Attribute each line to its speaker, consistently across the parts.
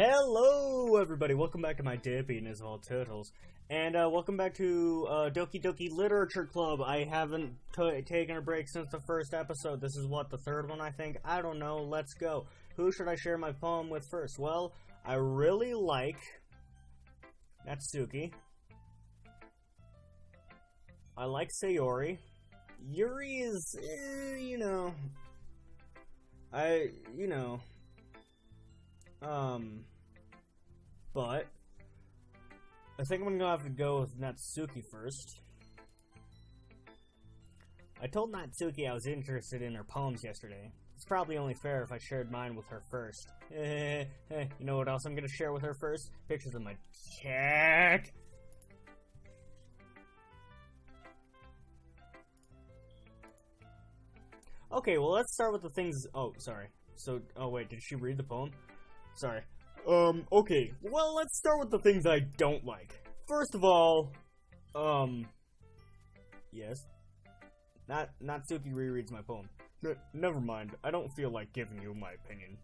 Speaker 1: Hello everybody, welcome back to my dip eating as all turtles, and welcome back to Doki Doki Literature Club. I haven't taken a break since the first episode. This is what, the third one I think? I don't know, let's go. Who should I share my poem with first? Well, I really like Natsuki. I like Sayori. Yuri is, but I think I'm gonna have to go with Natsuki first. I told Natsuki I was interested in her poems yesterday. It's probably only fair if I shared mine with her first. You know what else I'm gonna share with her first? Pictures of my cat. Okay, well, let's start with the things. Oh, sorry. Oh wait, did she read the poem? Sorry. Okay. Well, let's start with the things I don't like. First of all, yes. Natsuki rereads my poem. Never mind. I don't feel like giving you my opinion.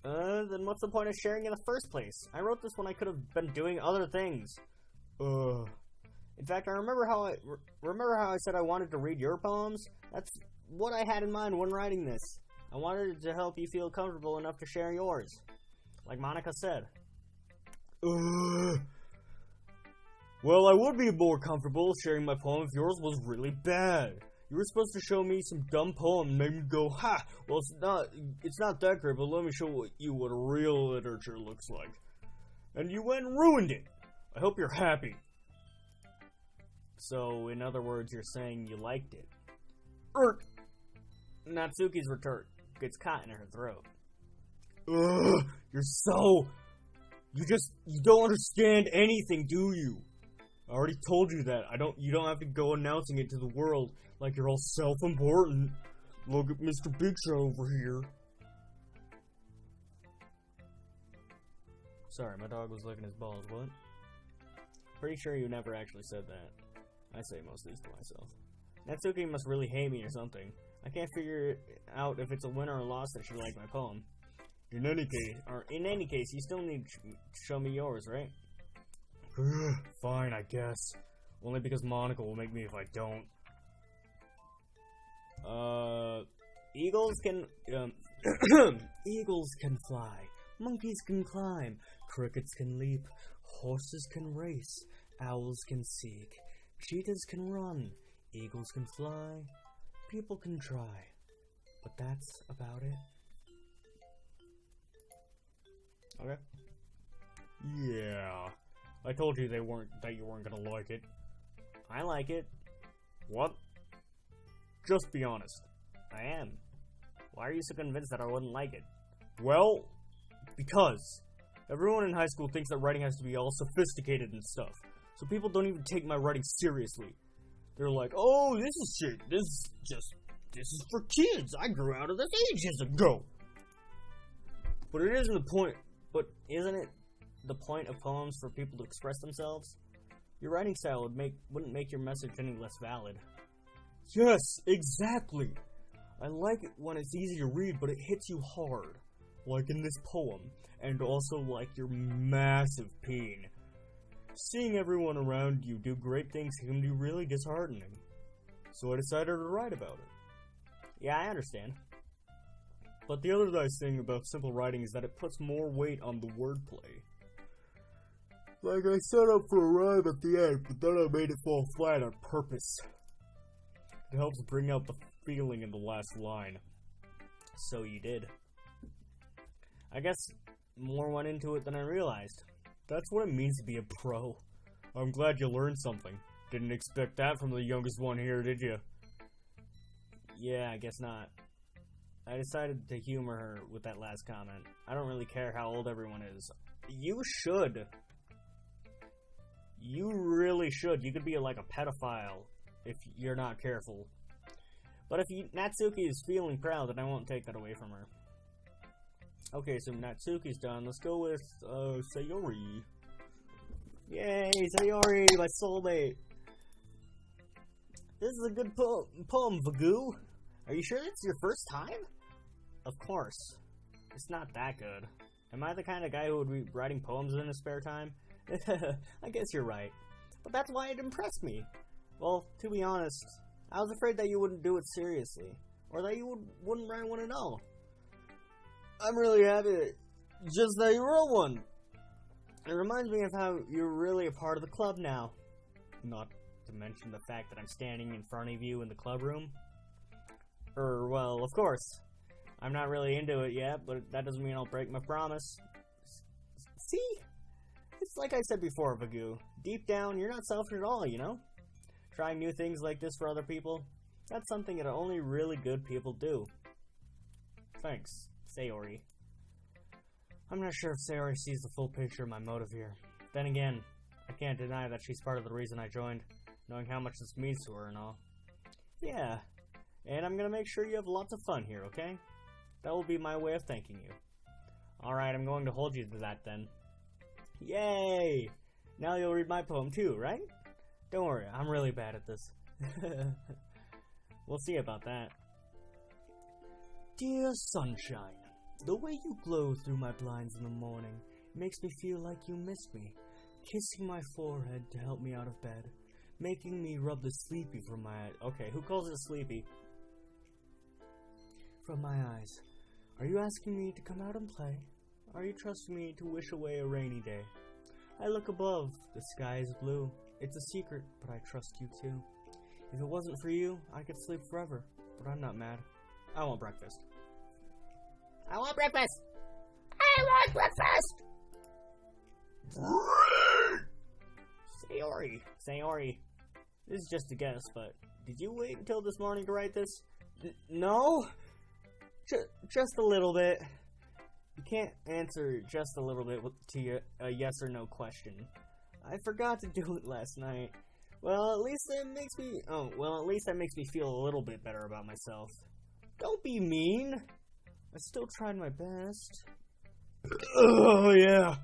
Speaker 1: Then what's the point of sharing in the first place? I wrote this when I could have been doing other things. In fact, I remember how I said I wanted to read your poems? That's what I had in mind when writing this. I wanted to help you feel comfortable enough to share yours. Like Monica said. Well, I would be more comfortable sharing my poem if yours was really bad. You were supposed to show me some dumb poem and make me go, ha! Well, it's not that great, but let me show you what real literature looks like. And you went and ruined it. I hope you're happy. So, in other words, you're saying you liked it. Natsuki's retort gets caught in her throat. You don't understand anything, do you? I already told you that. You don't have to go announcing it to the world like you're all self-important. Look at Mr. Big Shot over here. Sorry, my dog was licking his balls, what? Pretty sure you never actually said that. I say most of these to myself. Natsuki must really hate me or something. I can't figure out if it's a win or a loss that she liked my poem. In any case, you still need to show me yours, right? Fine, I guess. Only because Monica will make me if I don't. Eagles can fly. Monkeys can climb. Crickets can leap. Horses can race. Owls can seek. Cheetahs can run. Eagles can fly. People can try. But that's about it. Okay. Yeah. I told you that you weren't gonna like it. I like it. What? Just be honest. I am. Why are you so convinced that I wouldn't like it? Well, because everyone in high school thinks that writing has to be all sophisticated and stuff. So people don't even take my writing seriously. They're like, oh, this is shit. This is for kids. I grew out of this ages ago. But isn't it the point of poems for people to express themselves? Your writing style wouldn't make your message any less valid. Yes, exactly. I like it when it's easy to read, but it hits you hard. Like in this poem. And also like your massive pain. Seeing everyone around you do great things can be really disheartening. So I decided to write about it. Yeah, I understand. But the other nice thing about simple writing is that it puts more weight on the wordplay. Like I set up for a rhyme at the end, but then I made it fall flat on purpose. It helps bring out the feeling in the last line. So you did. I guess more went into it than I realized. That's what it means to be a pro. I'm glad you learned something. Didn't expect that from the youngest one here, did you? Yeah, I guess not. I decided to humor her with that last comment. I don't really care how old everyone is. You should. You really should. You could be like a pedophile if you're not careful. But if Natsuki is feeling proud, then I won't take that away from her. Okay, so Natsuki's done. Let's go with, Sayori. Yay, Sayori, my soulmate. This is a good poem, Vagoo. Are you sure it's your first time? Of course. It's not that good. Am I the kind of guy who would be writing poems in his spare time? I guess you're right. But that's why it impressed me. Well, to be honest, I was afraid that you wouldn't do it seriously. Or that you wouldn't write one at all. I'm really happy just that you wrote one. It reminds me of how you're really a part of the club now. Not to mention the fact that I'm standing in front of you in the club room. Well, of course. I'm not really into it yet, but that doesn't mean I'll break my promise. See? It's like I said before, Vagu. Deep down, you're not selfish at all, you know? Trying new things like this for other people, that's something that only really good people do. Thanks, Sayori. I'm not sure if Sayori sees the full picture of my motive here. Then again, I can't deny that she's part of the reason I joined, knowing how much this means to her and all. Yeah, and I'm gonna make sure you have lots of fun here, okay? That will be my way of thanking you. Alright, I'm going to hold you to that then. Yay! Now you'll read my poem too, right? Don't worry, I'm really bad at this. We'll see about that. Dear sunshine, the way you glow through my blinds in the morning makes me feel like you miss me. Kissing my forehead to help me out of bed, making me rub the sleepy from my eyes. Okay, who calls it sleepy? From my eyes. Are you asking me to come out and play? Are you trusting me to wish away a rainy day? I look above, the sky is blue. It's a secret, but I trust you too. If it wasn't for you, I could sleep forever, but I'm not mad. I want breakfast. I want breakfast! I want breakfast! Sayori. This is just a guess, but did you wait until this morning to write this? No? Just a little bit. You can't answer just a little bit to a yes or no question. I forgot to do it last night. Well, at least that makes me feel a little bit better about myself. Don't be mean. I still tried my best. Oh, yeah.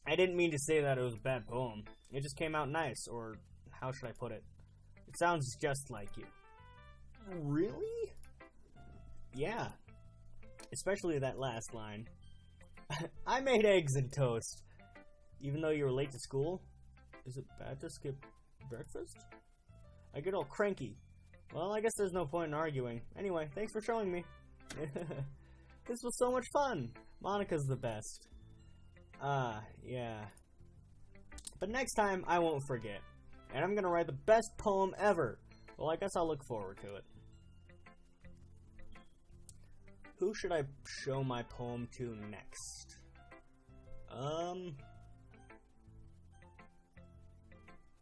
Speaker 1: I didn't mean to say that it was a bad poem. It just came out nice, or how should I put it? It sounds just like you. Really? Yeah. Especially that last line. I made eggs and toast. Even though you were late to school? Is it bad to skip breakfast? I get all cranky. Well, I guess there's no point in arguing. Anyway, thanks for showing me. This was so much fun. Monica's the best. Yeah. But next time, I won't forget. And I'm gonna write the best poem ever. Well, I guess I'll look forward to it. Who should I show my poem to next?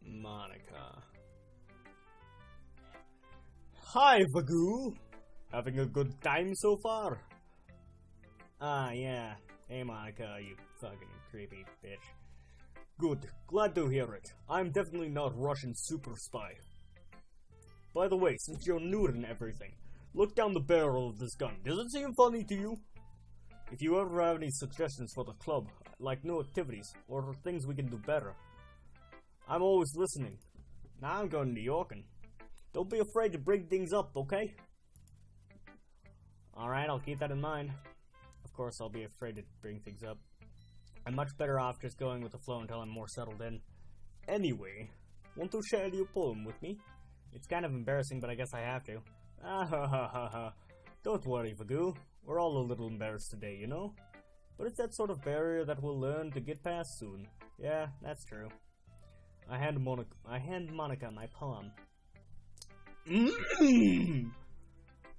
Speaker 1: Monica. Hi, Vagu! Having a good time so far? Yeah. Hey, Monica, you fucking creepy bitch. Good. Glad to hear it. I'm definitely not Russian super spy. By the way, since you're new and everything, look down the barrel of this gun. Does it seem funny to you? If you ever have any suggestions for the club, like new activities, or things we can do better, I'm always listening. Now I'm going to New York, and don't be afraid to bring things up, okay? Alright, I'll keep that in mind. Of course, I'll be afraid to bring things up. I'm much better off just going with the flow until I'm more settled in. Anyway, want to share your poem with me? It's kind of embarrassing, but I guess I have to. Ah ha ha ha ha. Don't worry, Vagu. We're all a little embarrassed today, you know? But it's that sort of barrier that we'll learn to get past soon. Yeah, that's true. I hand Monica my poem.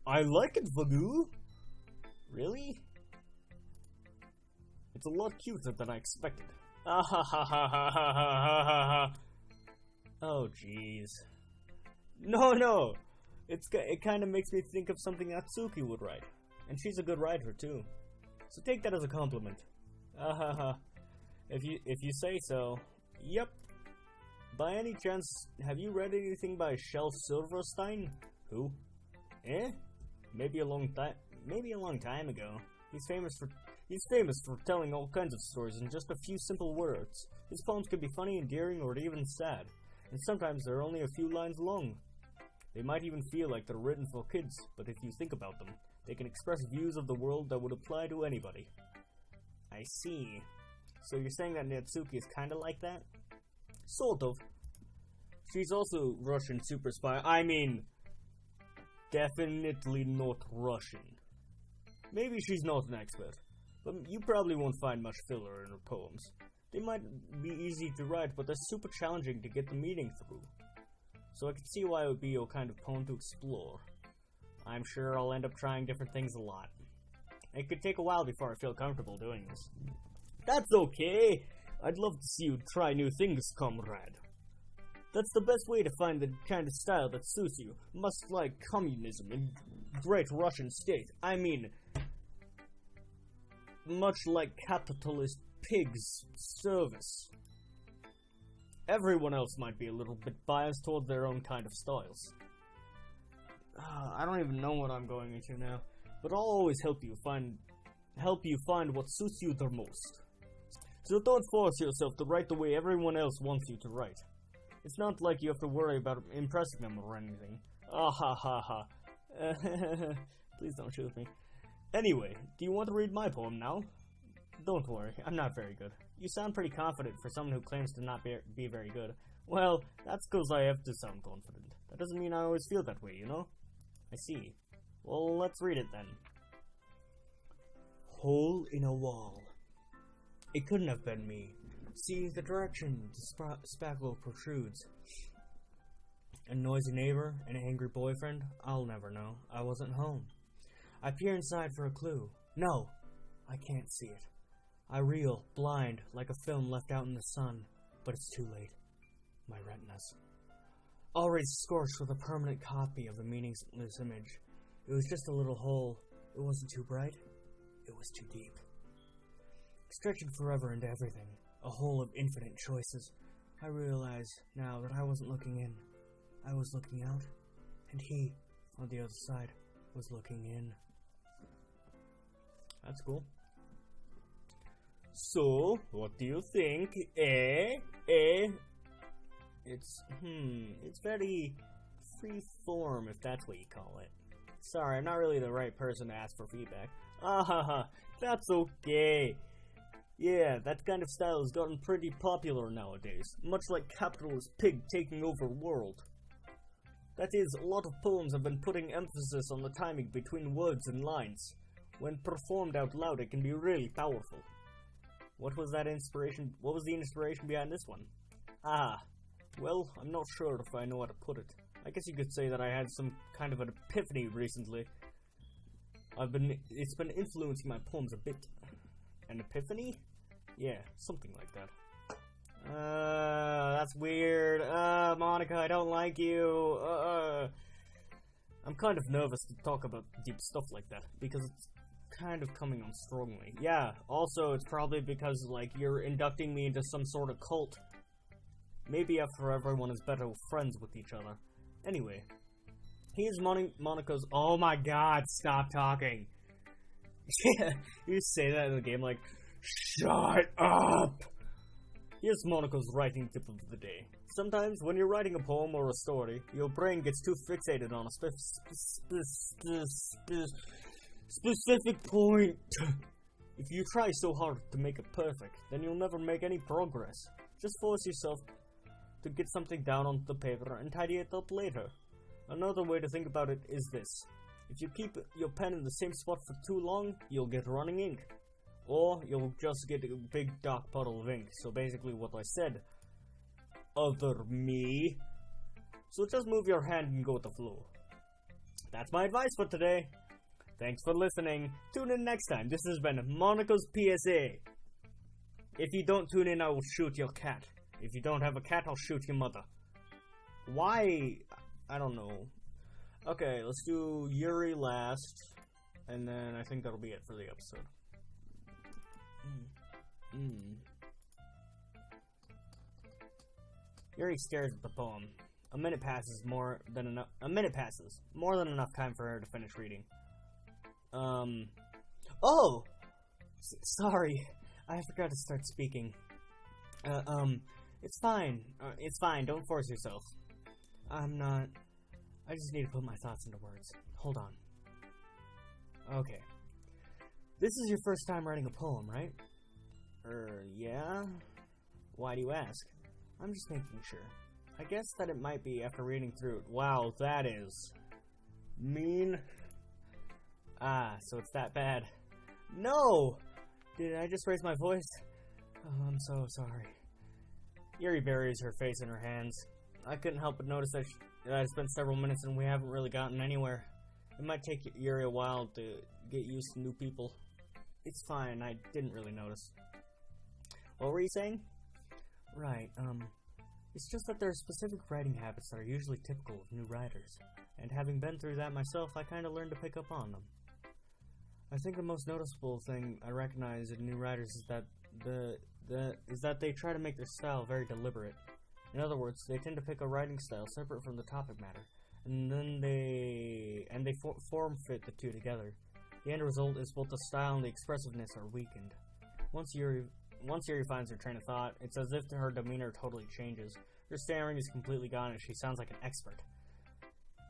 Speaker 1: I like it, Vagu. Really? It's a lot cuter than I expected. Ah ha ha ha ha ha ha ha ha. Oh jeez. No. It kind of makes me think of something Atsuki would write, and she's a good writer too. So take that as a compliment. Ah ha ha. If you say so. Yep. By any chance, have you read anything by Shel Silverstein? Who? Eh? Maybe a long time ago. He's famous for telling all kinds of stories in just a few simple words. His poems can be funny, endearing, or even sad, and sometimes they're only a few lines long. They might even feel like they're written for kids, but if you think about them, they can express views of the world that would apply to anybody. see. So you're saying that Natsuki is kinda like that? Sort of. She's also Russian super spy. I mean, definitely not Russian. Maybe she's not an expert, but you probably won't find much filler in her poems. They might be easy to write, but they're super challenging to get the meaning through. So I can see why it would be your kind of poem to explore. I'm sure I'll end up trying different things a lot. It could take a while before I feel comfortable doing this. That's okay! I'd love to see you try new things, comrade. That's the best way to find the kind of style that suits you, much like communism and Great Russian State. I mean, much like capitalist pigs' service. Everyone else might be a little bit biased toward their own kind of styles. I don't even know what I'm going into now, but I'll always help you find what suits you the most. So don't force yourself to write the way everyone else wants you to write. It's not like you have to worry about impressing them or anything. Ah ha ha ha. Please don't shoot me. Anyway, do you want to read my poem now? Don't worry, I'm not very good. You sound pretty confident for someone who claims to not be very good. Well, that's because I have to sound confident. That doesn't mean I always feel that way, you know? I see. Well, let's read it then. Hole in a wall. It couldn't have been me. See, the direction the spackle protrudes. A noisy neighbor, an angry boyfriend, I'll never know. I wasn't home. I peer inside for a clue. No, I can't see it. I reel, blind, like a film left out in the sun, but it's too late. My retinas. Already scorched with a permanent copy of the meaningless image. It was just a little hole. It wasn't too bright. It was too deep. Stretching forever into everything. A hole of infinite choices. I realize now that I wasn't looking in. I was looking out, and he, on the other side, was looking in. That's cool. So, what do you think? It's very free-form, if that's what you call it. Sorry, I'm not really the right person to ask for feedback. That's okay. Yeah, that kind of style has gotten pretty popular nowadays, much like capitalist pig taking over world. That is, a lot of poems have been putting emphasis on the timing between words and lines. When performed out loud, it can be really powerful. What was the inspiration behind this one? Well, I'm not sure if I know how to put it. I guess you could say that I had some kind of an epiphany recently. It's been influencing my poems a bit. An epiphany? Yeah, something like that. That's weird. Monica, I don't like you. I'm kind of nervous to talk about deep stuff like that, because it's kind of coming on strongly. Yeah, also, it's probably because, like, you're inducting me into some sort of cult. Maybe after everyone is better friends with each other. Anyway, here's Monica's— oh my god, stop talking. Yeah, you say that in the game like, shut up! Here's Monica's writing tip of the day. Sometimes, when you're writing a poem or a story, your brain gets too fixated on a specific point. If you try so hard to make it perfect, then you'll never make any progress. Just force yourself to get something down on the paper and tidy it up later. Another way to think about it is this. If you keep your pen in the same spot for too long, you'll get running ink. Or you'll just get a big dark puddle of ink. So basically what I said. Other me. So just move your hand and go with the flow. That's my advice for today. Thanks for listening. Tune in next time. This has been Monica's PSA. If you don't tune in, I will shoot your cat. If you don't have a cat, I'll shoot your mother. Why? I don't know. Okay, let's do Yuri last, and then I think that'll be it for the episode. Yuri stares at the poem. A minute passes, more than enough time for her to finish reading. Oh! Sorry, I forgot to start speaking. It's fine. It's fine, don't force yourself. I just need to put my thoughts into words. Hold on. Okay. This is your first time writing a poem, right? Yeah? Why do you ask? I'm just making sure. I guess that it might be after reading through it. Wow, that is mean. Ah, so it's that bad. No! Did I just raise my voice? Oh, I'm so sorry. Yuri buries her face in her hands. I couldn't help but notice that I spent several minutes and we haven't really gotten anywhere. It might take Yuri a while to get used to new people. It's fine, I didn't really notice. What were you saying? Right, it's just that there are specific writing habits that are usually typical of new writers. And having been through that myself, I kinda learned to pick up on them. I think the most noticeable thing I recognize in new writers is that they try to make their style very deliberate. In other words, they tend to pick a writing style separate from the topic matter, and then they form fit the two together. The end result is both the style and the expressiveness are weakened. Once Yuri finds her train of thought, it's as if her demeanor totally changes. Her stammering is completely gone and she sounds like an expert.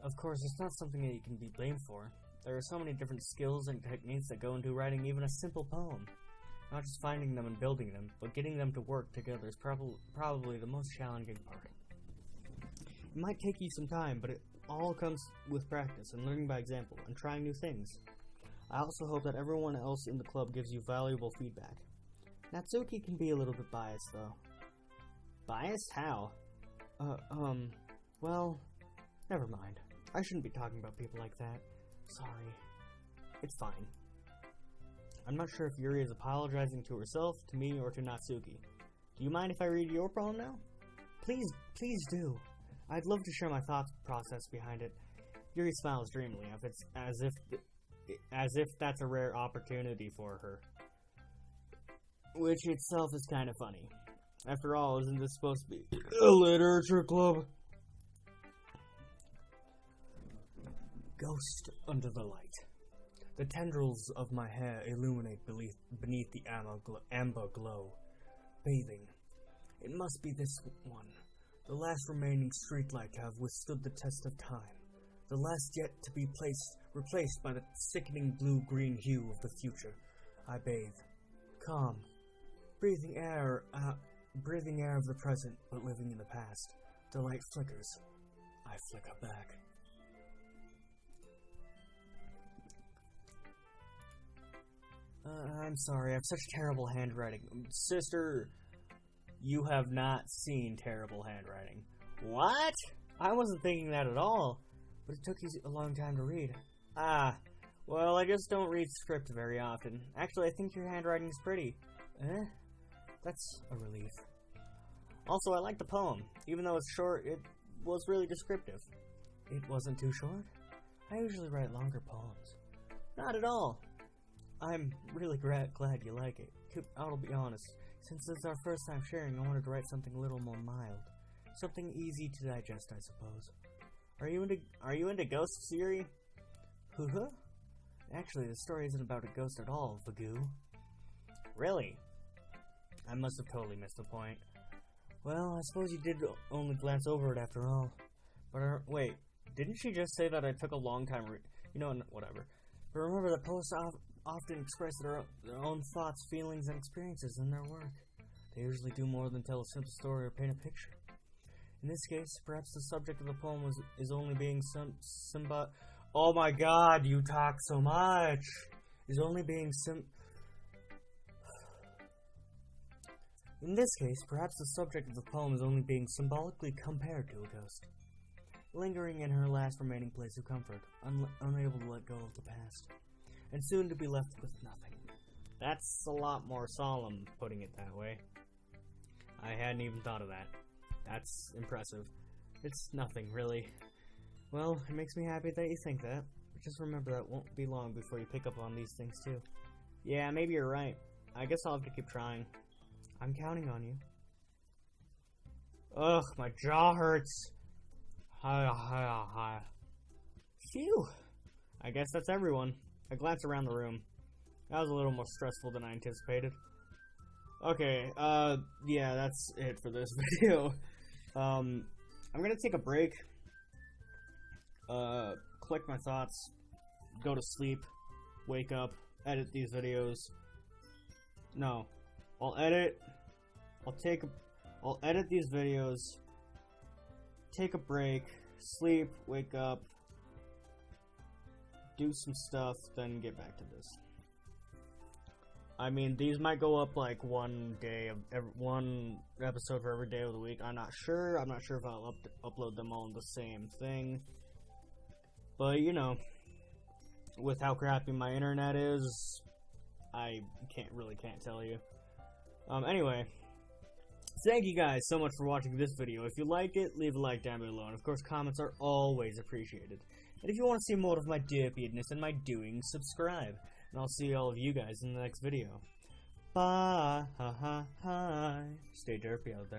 Speaker 1: Of course, it's not something that you can be blamed for. There are so many different skills and techniques that go into writing even a simple poem. Not just finding them and building them, but getting them to work together is probably the most challenging part. It might take you some time, but it all comes with practice and learning by example and trying new things. I also hope that everyone else in the club gives you valuable feedback. Natsuki can be a little bit biased, though. Biased? How? Well, never mind. I shouldn't be talking about people like that. Sorry. It's fine. I'm not sure if Yuri is apologizing to herself, to me, or to Natsuki. Do you mind if I read your poem now? Please do. I'd love to share my thought process behind it. Yuri smiles dreamily, as if that's a rare opportunity for her. Which itself is kind of funny. After all, isn't this supposed to be a literature club? Ghost under the light. The tendrils of my hair illuminate beneath the amber glow. Bathing. It must be this one. The last remaining streetlight to have withstood the test of time. The last yet to be replaced by the sickening blue-green hue of the future. I bathe. Calm. Breathing air of the present, but living in the past. The light flickers. I flicker back. I'm sorry, I have such terrible handwriting. Sister, you have not seen terrible handwriting. What? I wasn't thinking that at all. But it took you a long time to read. Ah, well, I just don't read script very often. Actually, I think your handwriting's pretty. That's a relief. Also, I like the poem. Even though it's short, it was really descriptive. It wasn't too short? I usually write longer poems. Not at all. I'm really glad you like it. I'll be honest. Since it's our first time sharing, I wanted to write something a little more mild. Something easy to digest, I suppose. Are you into ghosts, Yuri? Hoo-hoo? Actually, the story isn't about a ghost at all, Vagoo. Really? I must have totally missed the point. Well, I suppose you did only glance over it after all. But, wait, didn't she just say that I took a long time whatever. But remember that poets often express their own thoughts, feelings, and experiences in their work. They usually do more than tell a simple story or paint a picture. In this case, perhaps the subject of the poem is only being Oh my god, you talk so much! Is only being In this case, perhaps the subject of the poem is only being symbolically compared to a ghost, lingering in her last remaining place of comfort, unable to let go of the past, and soon to be left with nothing. That's a lot more solemn, putting it that way. I hadn't even thought of that. That's impressive. It's nothing, really. Well, it makes me happy that you think that. But just remember that it won't be long before you pick up on these things, too. Yeah, maybe you're right. I guess I'll have to keep trying. I'm counting on you. Ugh, my jaw hurts. Phew. I guess that's everyone. I glance around the room. That was a little more stressful than I anticipated. Okay, yeah, that's it for this video. I'm gonna take a break. Collect my thoughts. Go to sleep. Wake up. Edit these videos. No. I'll edit these videos, take a break, sleep, wake up, do some stuff, then get back to this. I mean, these might go up like one episode for every day of the week. I'm not sure. I'm not sure if I'll upload them all in the same thing. But, you know, with how crappy my internet is, I can't tell you. Anyway, thank you guys so much for watching this video. If you like it, leave a like down below. And of course, comments are always appreciated. And if you want to see more of my derpiness and my doing, subscribe. And I'll see all of you guys in the next video. Bye. Stay derpy out there.